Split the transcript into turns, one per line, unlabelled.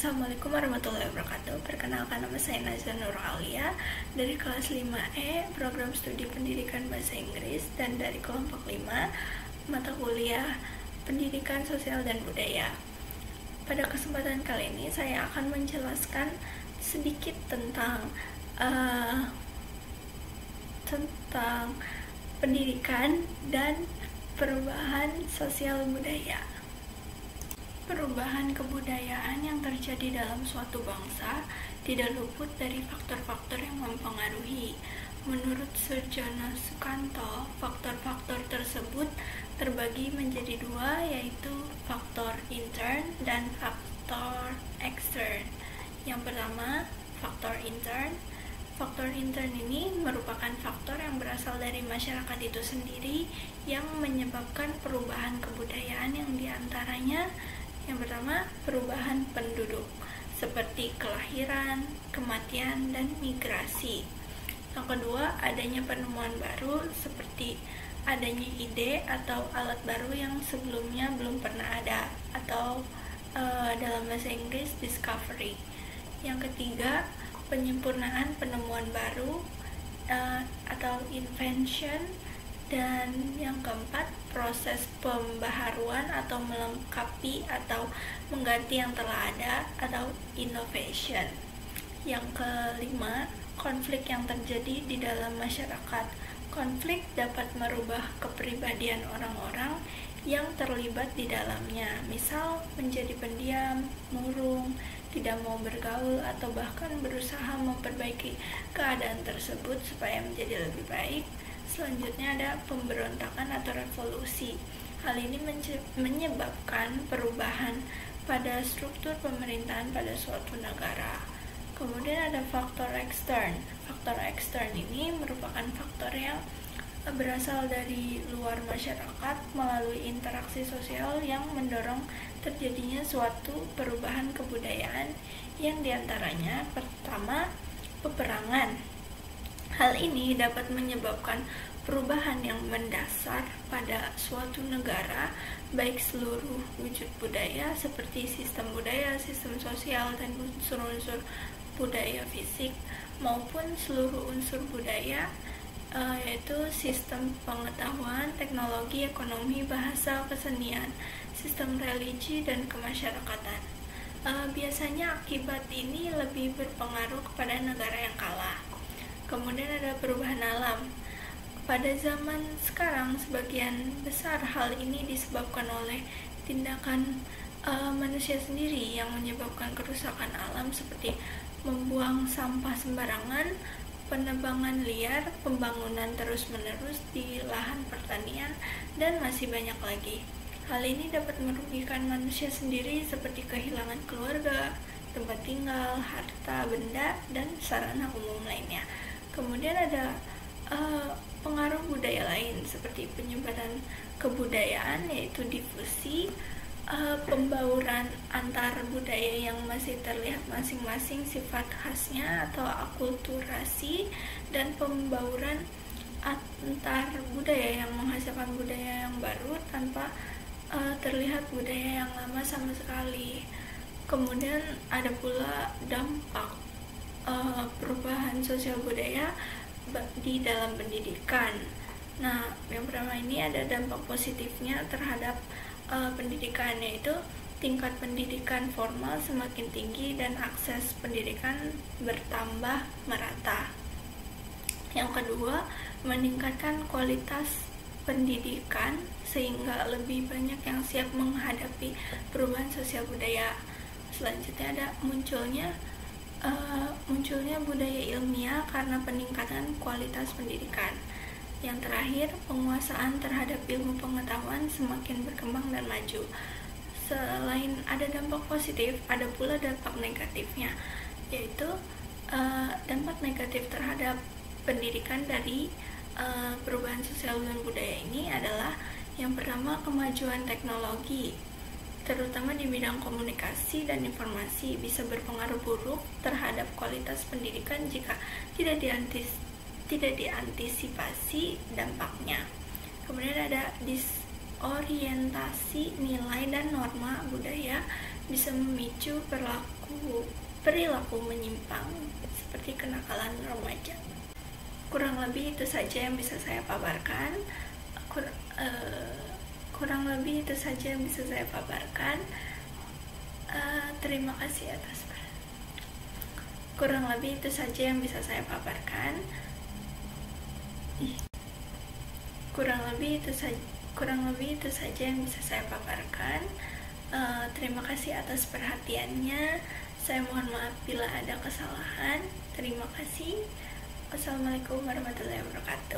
Assalamualaikum warahmatullahi wabarakatuh. Perkenalkan, nama saya Nazar Nur Alia dari kelas 5E Program Studi Pendidikan Bahasa Inggris dan dari kelompok 5 mata kuliah Pendidikan Sosial dan Budaya. Pada kesempatan kali ini saya akan menjelaskan sedikit tentang pendidikan dan perubahan sosial budaya. Perubahan kebudayaan yang terjadi dalam suatu bangsa tidak luput dari faktor-faktor yang mempengaruhi. Menurut Surjono Sukanto, faktor-faktor tersebut terbagi menjadi dua, yaitu faktor intern dan faktor ekstern. Yang pertama, faktor intern. Faktor intern ini merupakan faktor yang berasal dari masyarakat itu sendiri yang menyebabkan perubahan kebudayaan yang diantaranya yang pertama, perubahan penduduk, seperti kelahiran, kematian, dan migrasi. Yang kedua, adanya penemuan baru, seperti adanya ide atau alat baru yang sebelumnya belum pernah ada, atau dalam bahasa Inggris, discovery. Yang ketiga, penyempurnaan penemuan baru, atau invention. Dan yang keempat, proses pembaharuan atau melengkapi atau mengganti yang telah ada atau innovation. Yang kelima, konflik yang terjadi di dalam masyarakat. Konflik dapat merubah kepribadian orang-orang yang terlibat di dalamnya, misal menjadi pendiam, murung, tidak mau bergaul, atau bahkan berusaha memperbaiki keadaan tersebut supaya menjadi lebih baik. Selanjutnya ada pemberontakan atau revolusi. Hal ini menyebabkan perubahan pada struktur pemerintahan pada suatu negara. Kemudian ada faktor ekstern. Faktor ekstern ini merupakan faktor yang berasal dari luar masyarakat melalui interaksi sosial yang mendorong terjadinya suatu perubahan kebudayaan yang diantaranya pertama, peperangan. Hal ini dapat menyebabkan perubahan yang mendasar pada suatu negara, baik seluruh wujud budaya seperti sistem budaya, sistem sosial, dan unsur-unsur budaya fisik, maupun seluruh unsur budaya, yaitu sistem pengetahuan, teknologi, ekonomi, bahasa, kesenian, sistem religi, dan kemasyarakatan. Biasanya akibat ini lebih berpengaruh kepada negara yang kalah. Kemudian ada perubahan alam. Pada zaman sekarang, sebagian besar hal ini disebabkan oleh tindakan manusia sendiri yang menyebabkan kerusakan alam seperti membuang sampah sembarangan, penebangan liar, pembangunan terus-menerus di lahan pertanian, dan masih banyak lagi. Hal ini dapat merugikan manusia sendiri seperti kehilangan keluarga, tempat tinggal, harta, benda, dan sarana umum lainnya. Kemudian ada pengaruh budaya lain seperti penyebaran kebudayaan, yaitu difusi, pembauran antar budaya yang masih terlihat masing-masing sifat khasnya atau akulturasi, dan pembauran antar budaya yang menghasilkan budaya yang baru tanpa terlihat budaya yang lama sama sekali. Kemudian ada pula dampak perubahan sosial budaya di dalam pendidikan. Nah, yang pertama ini ada dampak positifnya terhadap pendidikan, yaitu tingkat pendidikan formal semakin tinggi dan akses pendidikan bertambah merata. Yang kedua, meningkatkan kualitas pendidikan sehingga lebih banyak yang siap menghadapi perubahan sosial budaya. Selanjutnya ada munculnya budaya ilmiah karena peningkatan kualitas pendidikan. Yang terakhir, penguasaan terhadap ilmu pengetahuan semakin berkembang dan maju. Selain ada dampak positif, ada pula dampak negatifnya, yaitu dampak negatif terhadap pendidikan dari perubahan sosial dan budaya ini adalah yang pertama, kemajuan teknologi, terutama di bidang komunikasi dan informasi, bisa berpengaruh buruk terhadap kualitas pendidikan jika tidak diantisipasi dampaknya. Kemudian ada disorientasi nilai dan norma budaya bisa memicu perilaku menyimpang seperti kenakalan remaja. Kurang lebih itu saja yang bisa saya paparkan. Terima kasih atas kurang lebih itu saja yang bisa saya paparkan. Terima kasih atas perhatiannya. Saya mohon maaf bila ada kesalahan. Terima kasih. Wassalamualaikum warahmatullahi wabarakatuh.